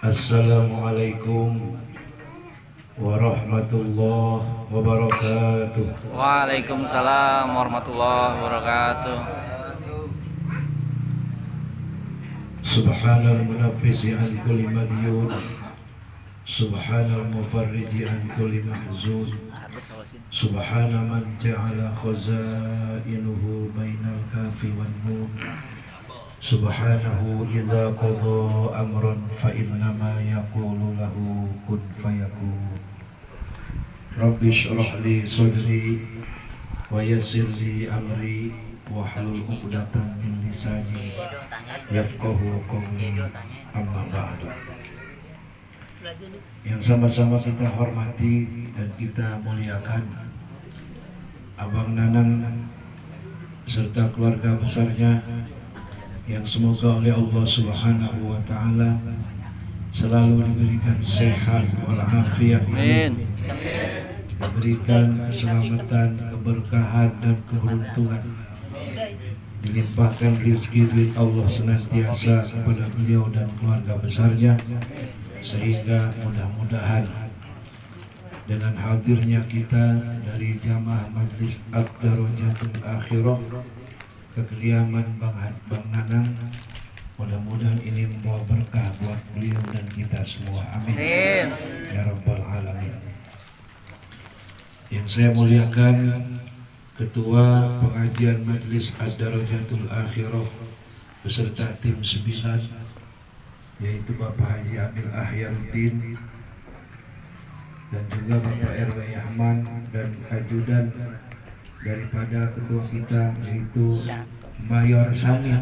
Assalamualaikum warahmatullahi wabarakatuh. Waalaikumsalam warahmatullahi wabarakatuh. Subhanal munaffisi an kulli madyun, Subhanal mufarriji an kulli mahzun, Subhana man ja'ala khazainuhu bainal kafi wan nun, Subhanahu idza qada amran fa innama yaqulu lahu kun fayakun. Rabbi shrah li sadri wa yassir li amri wahlul 'uqdatam min lisani yafqahu qawli. Amma ba'du. Yang sama-sama kita hormati dan kita muliakan Abang Nanang serta keluarga besarnya yang semoga oleh Allah Subhanahu wa taala selalu diberikan sehat walafiat, Amin. diberikan keselamatan, keberkahan dan keberuntungan, dilimpahkan rezeki Allah senantiasa kepada beliau dan keluarga besarnya, sehingga mudah-mudahan dengan hadirnya kita dari jamaah Majlis Ad-Darajatul Akhirah ke kediaman Bang Nanang, mudah-mudahan ini membawa berkah buat beliau dan kita semua. Amin. Ya Rabbal Alamin. Yang saya muliakan Ketua Pengajian Majlis Ad-Darajatul Akhirah beserta tim 9, yaitu Bapak Haji Amil Ahyaruddin dan juga Bapak RW Yahman dan ajudan daripada ketua kita, yaitu Mayor Samin.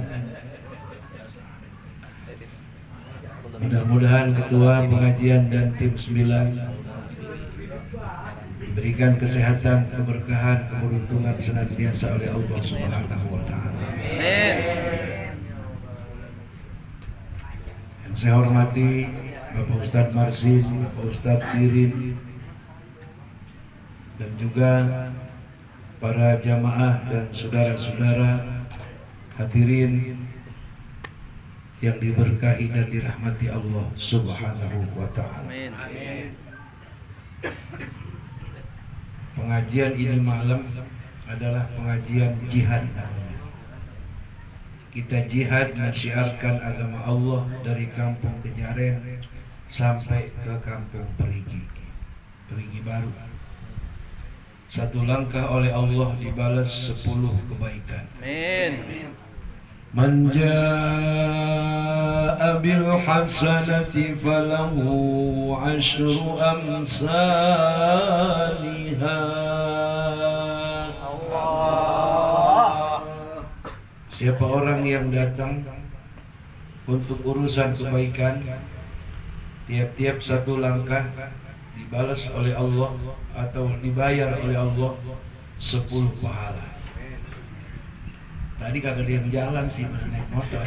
Mudah-mudahan ketua pengajian dan tim 9 diberikan kesehatan, keberkahan, keberuntungan senantiasa oleh Allah Subhanahu wa taala. Amin. Yang saya hormati Bapak Ustadz Marsis, Bapak Ustadz Irin, dan juga para jamaah dan saudara-saudara hadirin yang diberkahi dan dirahmati Allah Subhanahu wa taala. Amin. Pengajian ini malam adalah pengajian jihad. Kita jihad mensiarkan agama Allah dari kampung Kejaren sampai ke kampung Perigi Baru. Satu langkah oleh Allah dibalas 10 kebaikan. Amin. Man jaa'a bil hasanati falahu 'asyru amsalihha. Siapa orang yang datang untuk urusan kebaikan, tiap-tiap satu langkah dibalas oleh Allah atau dibayar oleh Allah 10 pahala. Tadi kagak dia jalan sih, masih naik motor.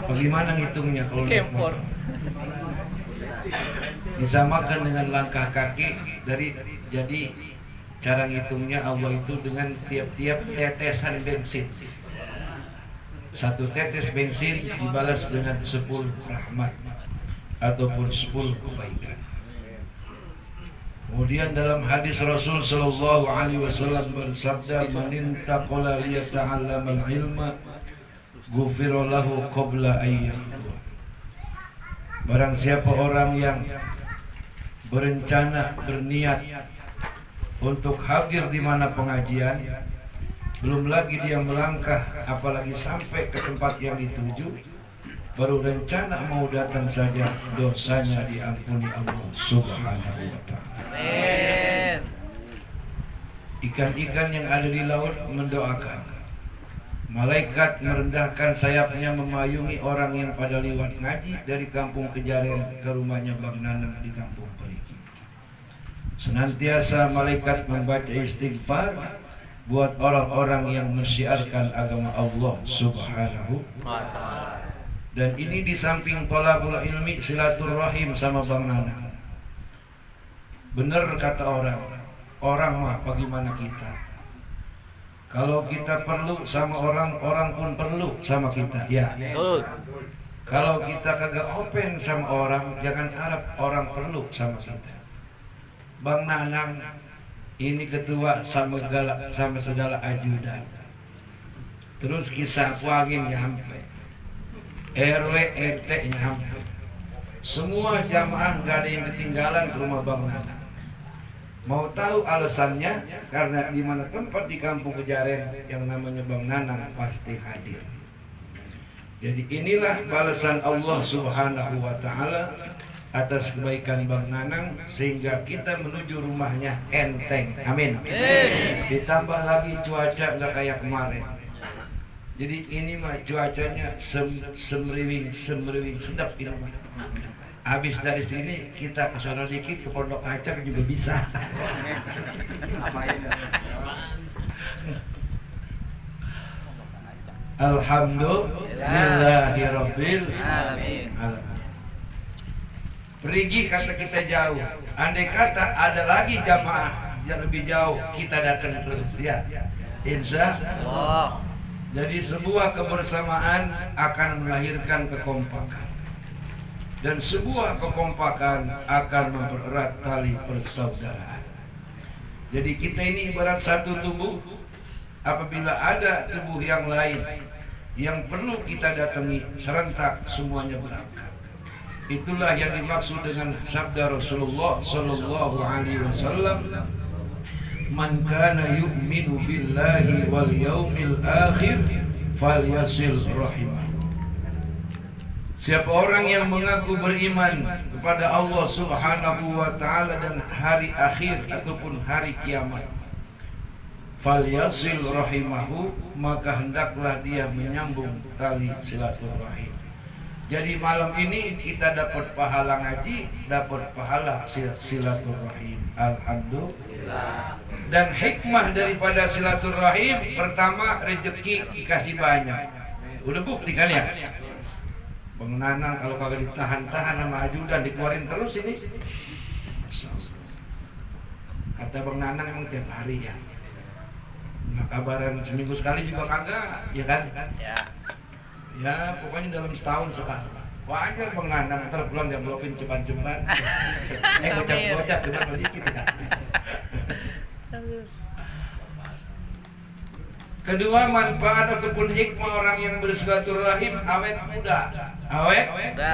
Bagaimana ngitungnya kalau naik motor? Disamakan dengan langkah kaki jadi cara ngitungnya Allah itu dengan tiap-tiap tetesan bensin. Satu tetes bensin dibalas dengan 10 rahmat ataupun 10 kebaikan. Kemudian dalam hadis Rasul sallallahu alaihi wasallam bersabda, "Man intaqala liyata'allamal ilma, ghufira lahu qabla an yakhluq." Barang siapa orang yang berencana, berniat untuk hadir di mana pengajian, belum lagi dia melangkah apalagi sampai ke tempat yang dituju, baru rencana mau datang saja, dosanya diampuni Allah Subhanahu wa taala. Amin. Ikan-ikan yang ada di laut mendoakan. Malaikat merendahkan sayapnya memayungi orang yang pada lewat ngaji dari kampung Kejaren ke rumahnya Bang Nanang di kampung Perigi. Senantiasa malaikat membaca istighfar buat orang-orang yang mensiarkan agama Allah Subhanahu wa taala. Dan ini di samping thalabul ilmi, silaturahim sama Bang Nanang. Benar kata orang mah bagaimana kita? Kalau kita perlu sama orang, orang pun perlu sama kita. Ya. Betul. Kalau kita kagak open sama orang, jangan harap orang perlu sama kita. Bang Nanang ini ketua sama segala ajudan. Terus kisah Puangin nyampe, RW RT nyampe, semua jamaah gak ada yang ketinggalan ke rumah Bang Nanang. Mau tahu alasannya? Karena di mana tempat di Kampung Kejaren yang namanya Bang Nanang pasti hadir. Jadi inilah balasan Allah Subhanahu wa Ta'ala atas kebaikan Bang Nanang, sehingga kita menuju rumahnya enteng. Amin. Ditambah lagi cuaca nggak kayak kemarin. Jadi ini mah cuacanya semriwing sedap ini mah. Habis dari sini kita ke sana dikit ke Pondok Kacang juga bisa. Alhamdulillahirabbil alamin. Pergi kata kita jauh. Andai kata ada lagi jamaah yang lebih jauh, kita datang terus ya. Insya Allah. Jadi sebuah kebersamaan akan melahirkan kekompakan. Dan sebuah kekompakan akan mempererat tali persaudaraan. Jadi kita ini ibarat satu tubuh. Apabila ada tubuh yang lain yang perlu kita datangi, serentak semuanya berangkat. Itulah yang dimaksud dengan sabda Rasulullah sallallahu alaihi wasallam, "Man kana yu'minu billahi wal yaumil akhir falyasil rahimah." Siapa orang yang mengaku beriman kepada Allah Subhanahu wa Ta'ala dan hari akhir ataupun hari kiamat, falyasil rahimahu, maka hendaklah dia menyambung tali silaturahim. Jadi malam ini kita dapat pahala ngaji, dapat pahala silaturahim. Alhamdulillah. Dan hikmah daripada silaturahim, pertama rezeki dikasih banyak. Udah bukti kan ya? Bang Nanang kalau kagak ditahan-tahan sama ajudan dikeluarin terus ini. Kata Bang Nanang emang tiap hari ya. Nah, kabaran seminggu sekali juga kagak, ya kan? Ya, pokoknya dalam setahun sekali. Wah aja Bang Nanang, ntar pulang dia blokin ceban-ceban. Gocap-gocap cuma sedikit kan. Kedua, manfaat ataupun hikmah orang yang bersilaturahim awet muda. Awet muda.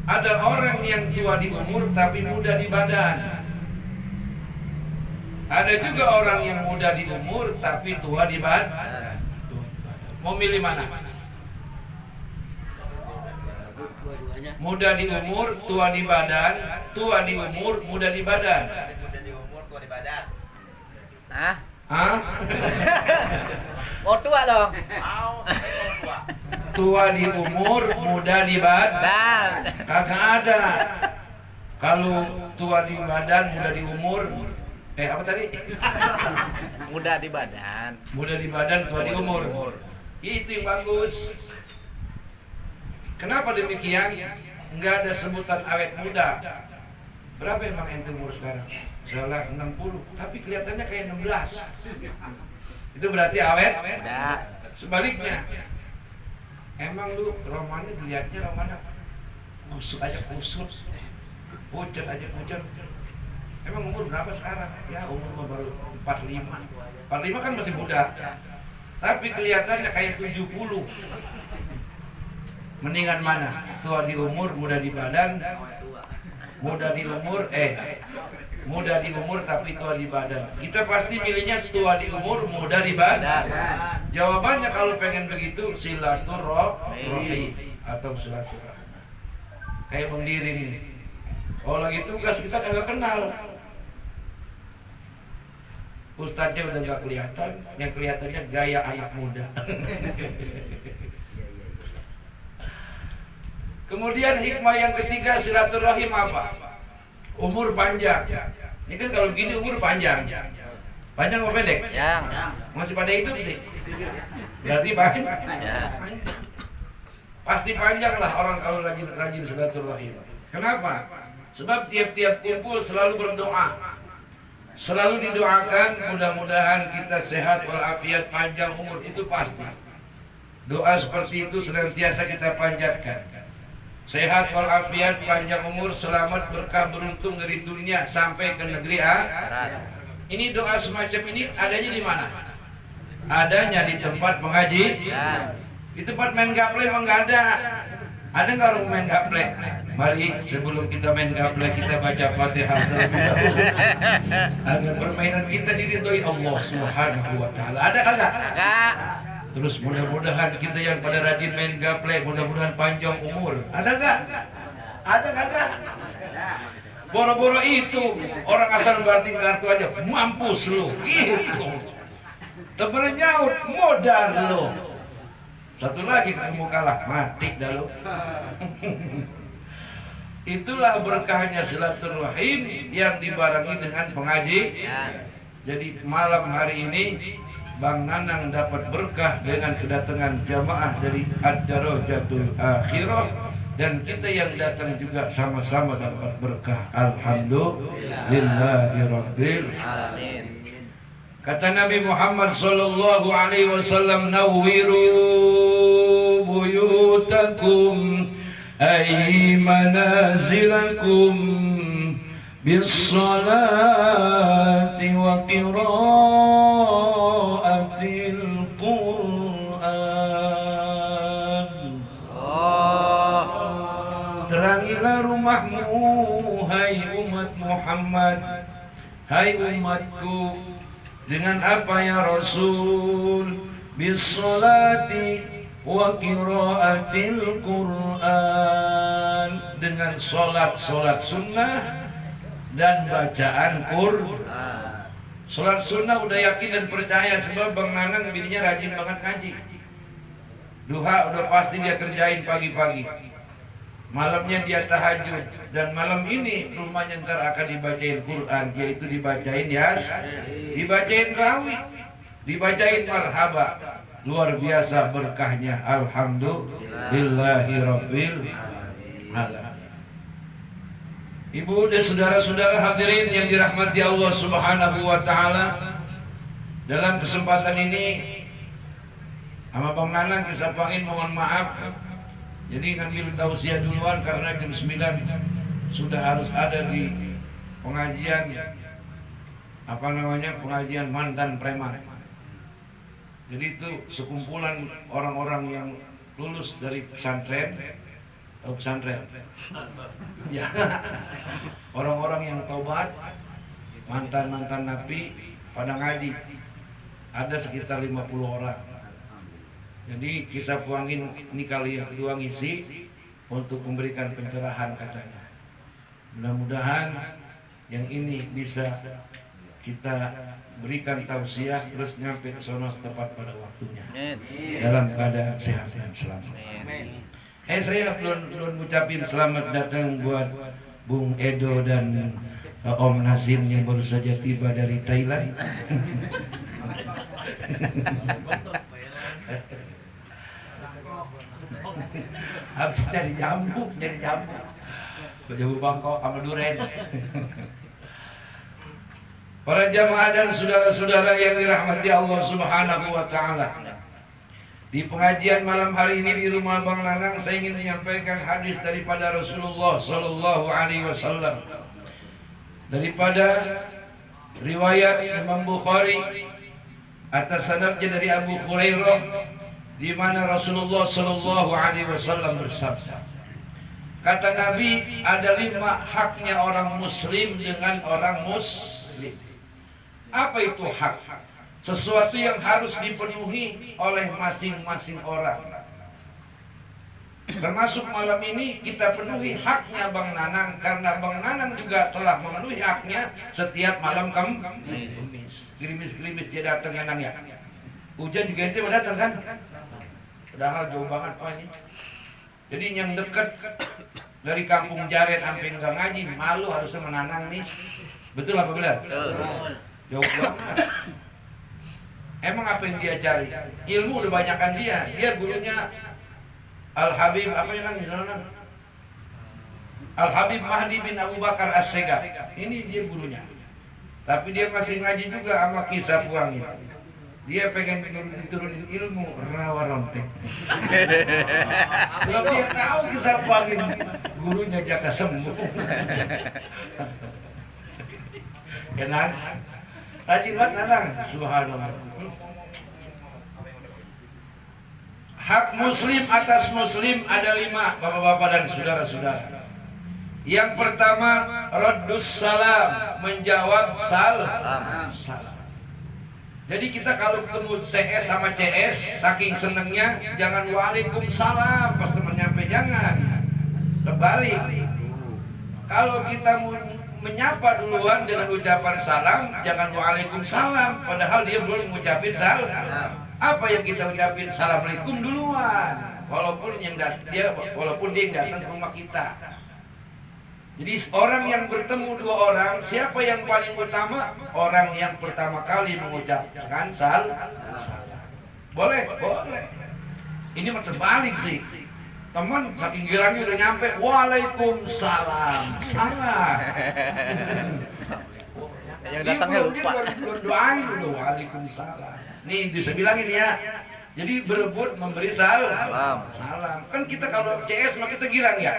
Ada orang yang tua di umur tapi muda di badan. Ada juga orang yang muda di umur tapi tua di badan. Mau milih mana? Muda di umur, tua di badan. Tua di umur, muda di badan. Muda di umur, tua di badan. Hah? Mau tua dong. Tua. Tua di umur, muda di badan. Kagak ada. Kalau tua di badan, muda di umur. Apa tadi? Muda di badan. Muda di badan, tua di umur. Itu yang bagus. Kenapa demikian? Enggak ada sebutan awet muda. Berapa emang ente umur sekarang? Salah 60, tapi kelihatannya kayak 16. Itu berarti awet? Muda. Sebaliknya, emang lu romannya dilihatnya romana kusut aja kusut, pucet aja pucet. Emang umur berapa sekarang? Ya umur baru 45. 45 kan masih muda, tapi kelihatannya kayak 70. Mendingan mana? Tua di umur, muda di badan. Muda di umur, muda di umur tapi tua di badan. Kita pasti milihnya tua di umur, muda di badan. Jawabannya kalau pengen begitu silaturahmi atau silaturahmi. Kayak pendiri nih. Oh lagi tugas kita kagak kenal. Ustadznya udah gak kelihatan, yang kelihatannya gaya anak muda. Kemudian hikmah yang ketiga silaturahim apa? Umur panjang. Ini kan kalau gini umur panjang. Panjang apa pendek? Yang. Masih pada hidup sih. Berarti panjang. Ya. Pasti panjang lah orang kalau rajin silaturahim. Kenapa? Sebab tiap-tiap kumpul selalu berdoa. Selalu didoakan mudah-mudahan kita sehat walafiat panjang umur, itu pasti. Doa seperti itu senantiasa kita panjatkan. Sehat walafiat, panjang umur, selamat, berkah, beruntung dari dunia sampai ke negeri akhirat. Ini doa semacam ini adanya di mana? Adanya di tempat mengaji. Di tempat main gaple memang nggak ada. Ada nggak orang main gaple? Mari sebelum kita main gaple kita baca Fatihah terlebih dahulu agar permainan kita diridhoi Allah Subhanahu wa taala. Ada kagak? Terus mudah-mudahan kita yang pada rajin main gaple mudah-mudahan panjang umur. Ada nggak? Ada kagak? Boro-boro itu orang asal banting kartu aja mampus lu gitu. Temennya nyaut modal lu. Satu lagi kamu kalah mati dah lu. Itulah berkahnya silaturahim yang dibarengi dengan pengajian. Jadi malam hari ini Bang Nanang dapat berkah dengan kedatangan jamaah dari Ad-Darajatul Akhirah, dan kita yang datang juga sama-sama dapat berkah. Alhamdulillahirabbil alamin. Kata Nabi Muhammad sallallahu alaihi wasallam, nawwiru buyutakum ay manazilakum bis-salati wa qiraatil Qur'an. Terangilah rumahmu, hai umat Muhammad, hai umatku, dengan apa ya Rasul? Bis-salati wa qiraatil Qur'an, dengan solat sunnah dan bacaan Qur'an. Solat sunnah udah yakin dan percaya sebab Bang Nanang bininya rajin banget ngaji. Duha udah pasti dia kerjain pagi-pagi, malamnya dia tahajud, dan malam ini rumahnya ntar akan dibacain Quran, yaitu dibacain dibacain rawi, dibacain marhaba. Luar biasa berkahnya. Alhamdulillahirabbil alamin. Ibu dan saudara-saudara hadirin yang dirahmati Allah Subhanahu wa taala, dalam kesempatan ini sama Bang Nanang Kisapangin mohon maaf. Jadi ngambil tausiah duluan karena jam 9 sudah harus ada di pengajian pengajian mantan preman. Jadi itu sekumpulan orang-orang yang lulus dari pesantren. Tahu pesantren? Ya. Orang-orang yang taubat, mantan-mantan napi pada ngaji. Ada sekitar 50 orang. Jadi kisah Puangin ini kali yang kedua ngisi untuk memberikan pencerahan katanya. Mudah-mudahan yang ini bisa kita berikan tausiah terus nyampe ke sono tepat pada waktunya. Dalam keadaan sehat dan selamat. Saya belum ucapin selamat datang buat Bung Edo dan Om Nazim yang baru saja tiba dari Thailand. Habis dari jambu, Jambu Bangkok sama duren. Para jamaah dan saudara-saudara yang dirahmati Allah Subhanahu wa taala. Di pengajian malam hari ini di rumah Bang Nanang, saya ingin menyampaikan hadis daripada Rasulullah sallallahu alaihi wasallam. Daripada riwayat Imam Bukhari atas sanadnya dari Abu Hurairah, di mana Rasulullah sallallahu alaihi wasallam bersabda, kata Nabi, ada 5 haknya orang muslim dengan orang muslim. Apa itu hak? Sesuatu yang harus dipenuhi oleh masing-masing orang. Termasuk malam ini kita penuhi haknya Bang Nanang, karena Bang Nanang juga telah memenuhi haknya setiap malam Kamis. Gerimis-gerimis dia datang ya Nang ya. Hujan juga ente mau datang kan? Padahal jauh banget Pak ini. Jadi yang dekat dari Kampung Jaret sampai enggak ngaji, malu harusnya menanang nih. Betul apa benar? Jauh banget. Emang apa yang dia cari? Ilmu udah banyakan dia. Dia gurunya Al-Habib apa yang namanya sana? Al-Habib Mahdi bin Abu Bakar As-Segaf. Ini dia gurunya. Tapi dia masih ngaji juga sama Kisah Puangin. Dia pengen diturunin ilmu rawa rontek. Kalau dia tahu kisah pagi gurunya jaga sembuh. Kenal? Rajin banget nanang, subhanallah. Hak muslim atas muslim ada 5, bapak-bapak dan saudara-saudara. Yang pertama, raddus salam, menjawab salam. Jadi kita kalau ketemu CS sama CS, saking senengnya jangan waalaikumsalam pas teman nyampe, jangan. Terbalik. Kalau kita menyapa duluan dengan ucapan salam, jangan waalaikumsalam, padahal dia belum mengucapin salam. Apa yang kita ucapin? Assalamualaikum duluan, walaupun dia yang datang ke rumah kita. Jadi orang yang bertemu dua orang, siapa yang paling utama? Orang yang pertama kali mengucapkan salam. Boleh? Boleh. Ini mah terbalik sih. Teman saking girangnya udah nyampe, waalaikumsalam. Salah. Yang datangnya lupa. Dia doain udah waalaikumsalam. Nih bisa bilangin ya. Jadi berebut memberi salam. Salam. Kan kita kalau CS mah kita girang ya.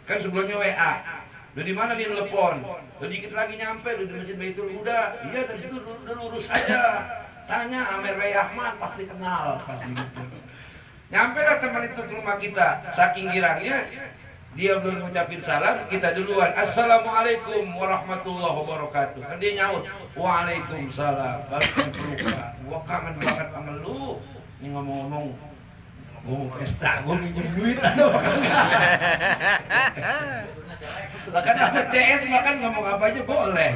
Kan sebelumnya WA. Udah di mana nih telepon? Udah dikit lagi nyampe, udah di Masjid Baitul Huda. Iya dari situ udah lurus aja. Tanya Amer Ray Ahmad pasti kenal, pasti gitu. Nyampe lah teman itu ke rumah kita. Saking girangnya dia belum mengucapin salam, kita duluan. Assalamualaikum warahmatullahi wabarakatuh. Kan dia nyaut, waalaikumsalam. Baru kan pelukan. Gua kangen banget sama lu. Ini ngomong-ngomong, gua mau pesta, gua minjem duit ada kan sama CS makan ngomong apa aja boleh.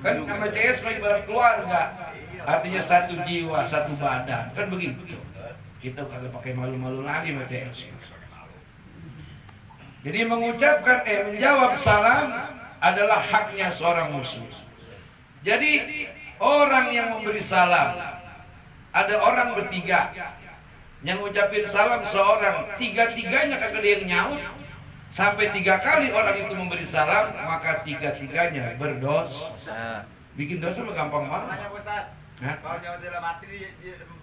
Kan sama CS mah ibarat keluarga. Artinya satu jiwa, satu badan. Kan begitu. Kita kagak pakai malu-malu lagi sama CS. Jadi menjawab salam adalah haknya seorang muslim. Jadi orang yang memberi salam, ada orang bertiga yang ngucapin salam seorang, tiga-tiganya kagak ada yang nyaut. Sampai 3 kali orang itu memberi salam, maka 3-tiganya berdosa. Bikin dosa mah gampang banget. Tanya Ustaz, kalau nyawa dalam hati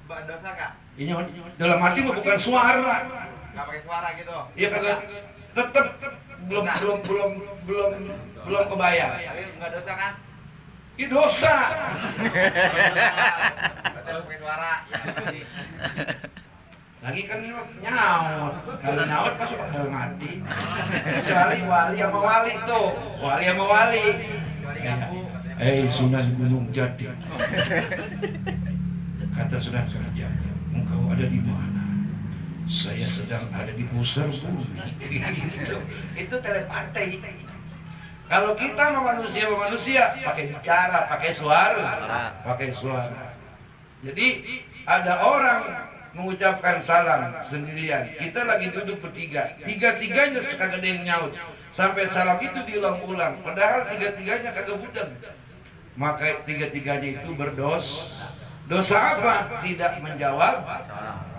dosa nggak? Ini dalam hati mah bukan suara. Nggak pakai suara gitu? Iya kagak, tetep belum kebayang. Tapi nggak dosa kan? Ini dosa. Betul pakai suara. Ya, Lagi kan ini nyaut. Kalau nyaut pasti bakal mati. Kecuali wali sama wali tuh. Wali sama wali. Sunan Gunung Jati. Kata Sunan Gunung Jati, engkau ada di mana? Saya sedang ada di pusar bumi. Itu telepati. Kalau kita sama manusia pakai bicara, pakai suara. Jadi ada orang mengucapkan salam sendirian. Kita lagi duduk bertiga. Tiga-tiganya kagak ada yang nyaut. Sampai salam itu diulang-ulang. Padahal tiga-tiganya kagak budeg. Maka tiga-tiganya itu berdosa. Dosa apa? Tidak menjawab.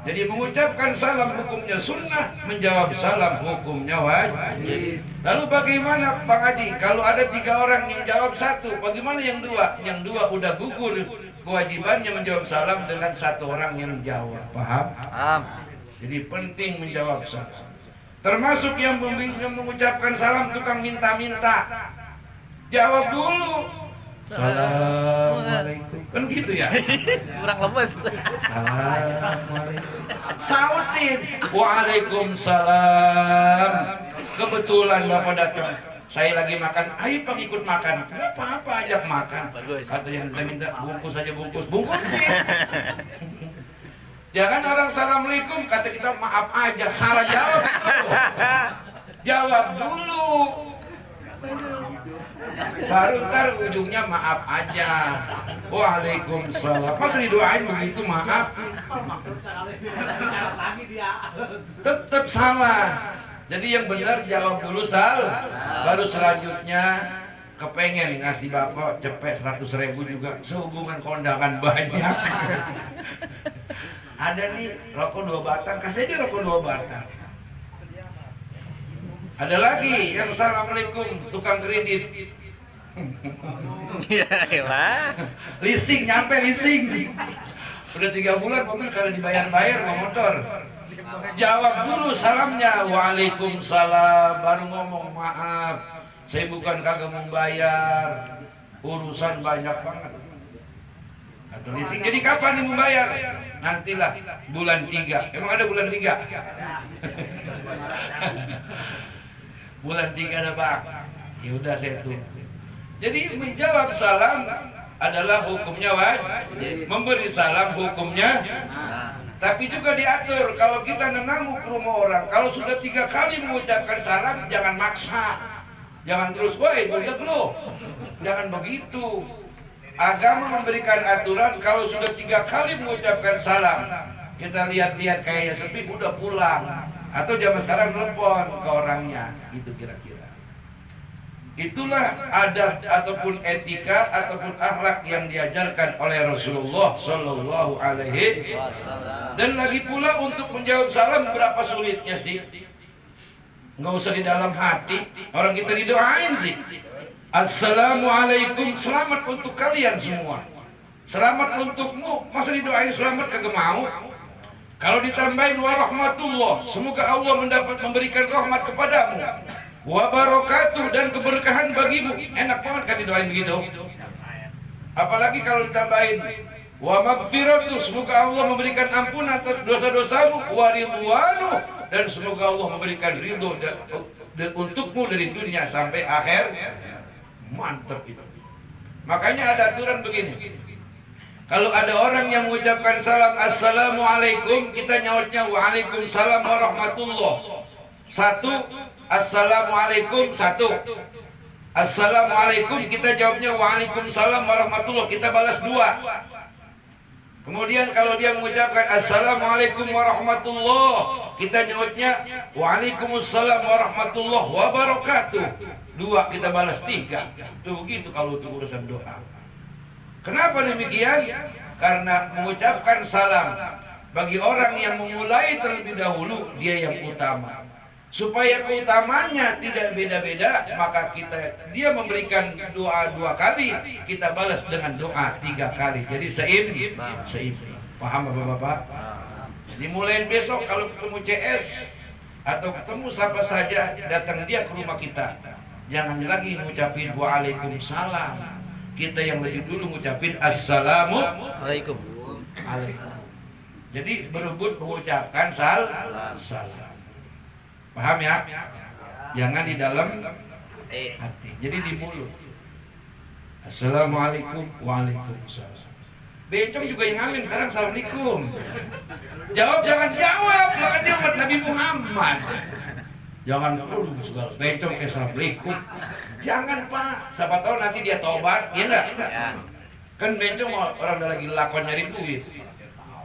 Jadi mengucapkan salam hukumnya sunnah, menjawab salam hukumnya wajib. Lalu bagaimana Bang Haji? Kalau ada 3 orang yang jawab 1, bagaimana yang 2? Yang 2 udah gugur kewajibannya menjawab salam dengan 1 orang yang jawab. Paham? Paham. Jadi penting menjawab salam. Termasuk yang mengucapkan salam tukang minta-minta. Jawab dulu. Assalamualaikum. Kan gitu ya? kurang lemes. Assalamualaikum. Sautin. Waalaikumsalam. Kebetulan Bapak datang. Saya lagi makan, ayo Pak ikut makan. Gak apa-apa, ajak makan. Bagus. Kata yang minta bungkus aja bungkus sih. Jangan orang assalamualaikum, kata kita maaf aja, salah jawab dulu. Jawab dulu. Baru ntar ujungnya maaf aja. Waalaikumsalam. Masa didoain begitu maaf? Tetap salah. Jadi yang benar jawab dulu baru selanjutnya kepengen ngasih bapak cepet 100.000 juga sehubungan kondangan banyak. Ada nih rokok 2 batang, kasih aja rokok 2 batang. Ada lagi yang assalamualaikum tukang kredit. Ya lah. Leasing nyampe leasing. Udah 3 bulan mobil kalau dibayar-bayar mau motor. Jawab dulu salamnya, waalaikumsalam, baru ngomong maaf, saya bukan kagak mau bayar, urusan banyak banget. Atau leasing, jadi kapan nih mau bayar? Nantilah bulan 3. Emang ada bulan 3? Bulan 3 ada Pak. Ya udah saya tuh. Jadi menjawab salam adalah hukumnya wajib. Memberi salam hukumnya. Tapi juga diatur kalau kita nenamu ke rumah orang, kalau sudah 3 kali mengucapkan salam jangan maksa. Jangan terus, woi budak lo. Jangan begitu. Agama memberikan aturan kalau sudah 3 kali mengucapkan salam, kita lihat-lihat kayaknya sepi, udah pulang. Atau zaman sekarang telepon ke orangnya, gitu kira-kira. Itulah adab ataupun etika ataupun akhlak yang diajarkan oleh Rasulullah Sallallahu Alaihi Wasallam. Dan lagi pula untuk menjawab salam berapa sulitnya sih? Nggak usah di dalam hati, orang kita didoain sih. Assalamualaikum, selamat untuk kalian semua. Selamat untukmu, masa didoain selamat kagak mau? Kalau ditambahin warahmatullah, semoga Allah memberikan rahmat kepadamu. Wabarakatuh, dan keberkahan bagimu. Enak banget kan didoain begitu. Apalagi kalau ditambahin wa maghfiratu, semoga Allah memberikan ampunan atas dosa-dosamu. Wa ridwanu, dan semoga Allah memberikan ridho dan untukmu dari dunia sampai akhir. Mantap itu. Makanya ada aturan begini. Kalau ada orang yang mengucapkan salam assalamualaikum, kita nyautnya waalaikumsalam warahmatullah. 1 assalamualaikum, 1 assalamualaikum, kita jawabnya waalaikumsalam warahmatullah, kita balas 2. Kemudian kalau dia mengucapkan assalamualaikum warahmatullah, kita nyautnya waalaikumsalam warahmatullah wabarakatuh, 2, kita balas 3. Itu begitu kalau untuk urusan doa. Kenapa demikian? Karena mengucapkan salam bagi orang yang memulai terlebih dahulu, dia yang utama. Supaya keutamaannya tidak beda-beda, maka dia memberikan doa 2 kali, kita balas dengan doa 3 kali. Jadi seimbang. Paham Bapak-bapak? Dimulai besok kalau ketemu CS atau ketemu siapa saja, datang dia ke rumah kita, jangan lagi mengucapin waalaikumsalam. Kita yang lebih dulu mengucapin assalamualaikum. Jadi berebut mengucapkan salam. Paham ya? Jangan di dalam hati. Jadi di mulut. Assalamualaikum, waalaikumsalam. Bencong juga yang ngamen sekarang assalamualaikum. Jawab, jangan jawab. Maka dia umat Nabi Muhammad. Jangan segala bencong kayak assalamualaikum. Jangan Pak. Siapa tahu nanti dia tobat, ya enggak? Kan bencong orang udah lagi lakon nyari duit.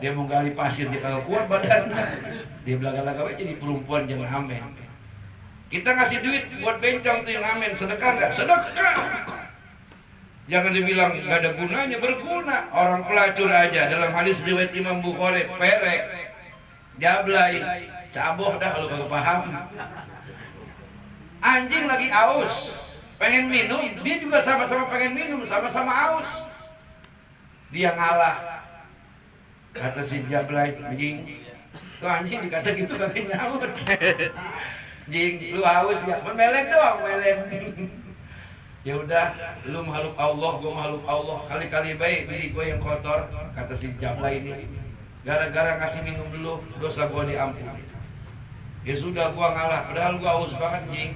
Dia mau gali pasir, dia kagak kuat badan. Dia belaga-laga aja jadi perempuan jangan ngamen. Kita ngasih duit buat bencong tuh yang ngamen, sedekah enggak? Sedekah. Jangan dibilang enggak ada gunanya, berguna. Orang pelacur aja dalam hadis riwayat Imam Bukhari, perek, jablay, caboh dah kalau kagak paham. Anjing lagi aus, pengen minum, dia juga sama-sama pengen minum, sama-sama aus. Dia ngalah. Kata si jablay, anjing, tuh anjing dikata gitu kagak nyaut. Jing, lu haus ya? Melen doang, melen. Ya udah, lu makhluk Allah, gua makhluk Allah. Kali-kali baik diri gua yang kotor, kata si jablay ini. Gara-gara kasih minum dulu, dosa gua diampuni. Ya sudah, gua ngalah, padahal gua haus banget, jing.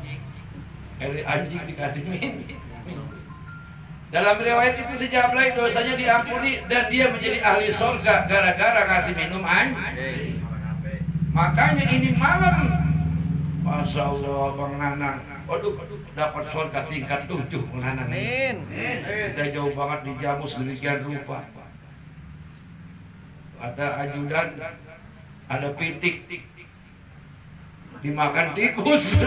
Anjing dikasih minum. Dalam riwayat itu si jablay dosanya diampuni dan dia menjadi ahli surga gara-gara kasih minum anjing. Makanya ini malam, Masya Allah Bang Nanang, waduh dapat surga tingkat 7 Bang Nanang. Kita jauh banget dijamu sedemikian rupa. Ada ajudan, ada pitik, dimakan tikus.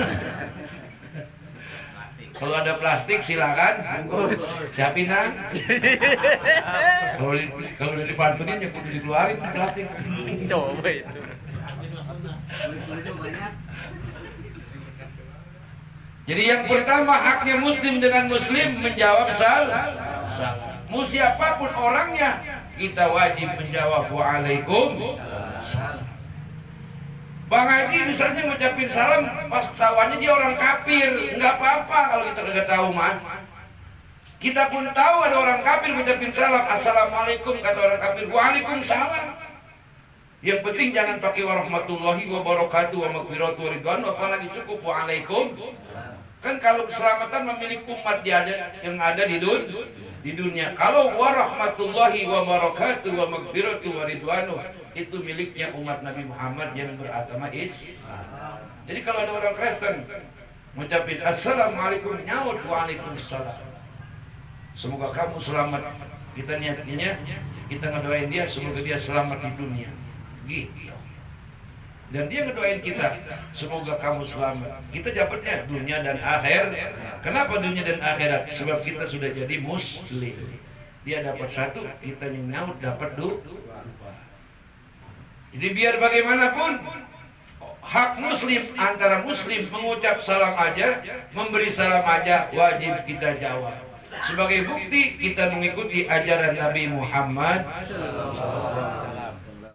Kalau ada plastik silakan bungkus. Siapin nang. Kalau udah dipantunin ya kudu dikeluarin plastik. Coba itu. Jadi yang pertama haknya muslim dengan muslim menjawab salam. Mau siapapun orangnya, kita wajib menjawab waalaikumsalam. Bang Haji misalnya ngucapin salam, pas tahuannya dia orang kafir, nggak apa-apa kalau kita kagak tahu mah. Kita pun tahu ada orang kafir ngucapin salam, assalamualaikum, kata orang kafir, waalaikumsalam. Yang penting jangan pakai warahmatullahi wabarakatuh wa maghfiratu wa ridwan, apalagi cukup waalaikum. Kan kalau keselamatan memiliki umat yang ada di dunia. Kalau warahmatullahi wabarakatuh wa maghfiratu wa ridwanu itu miliknya umat Nabi Muhammad yang beragama Islam. Jadi kalau ada orang Kristen mengucapkan assalamualaikum, nyaut waalaikumsalam. Semoga kamu selamat. Kita niatnya kita ngedoain dia semoga dia selamat di dunia. Gitu. Dan dia ngedoain kita semoga kamu selamat. Kita dapatnya dunia dan akhir. Kenapa dunia dan akhirat? Sebab kita sudah jadi muslim. Dia dapat satu, kita yang nyaut dapat dua. Jadi biar bagaimanapun hak muslim antara muslim mengucap salam aja, memberi salam aja wajib kita jawab. Sebagai bukti kita mengikuti ajaran Nabi Muhammad.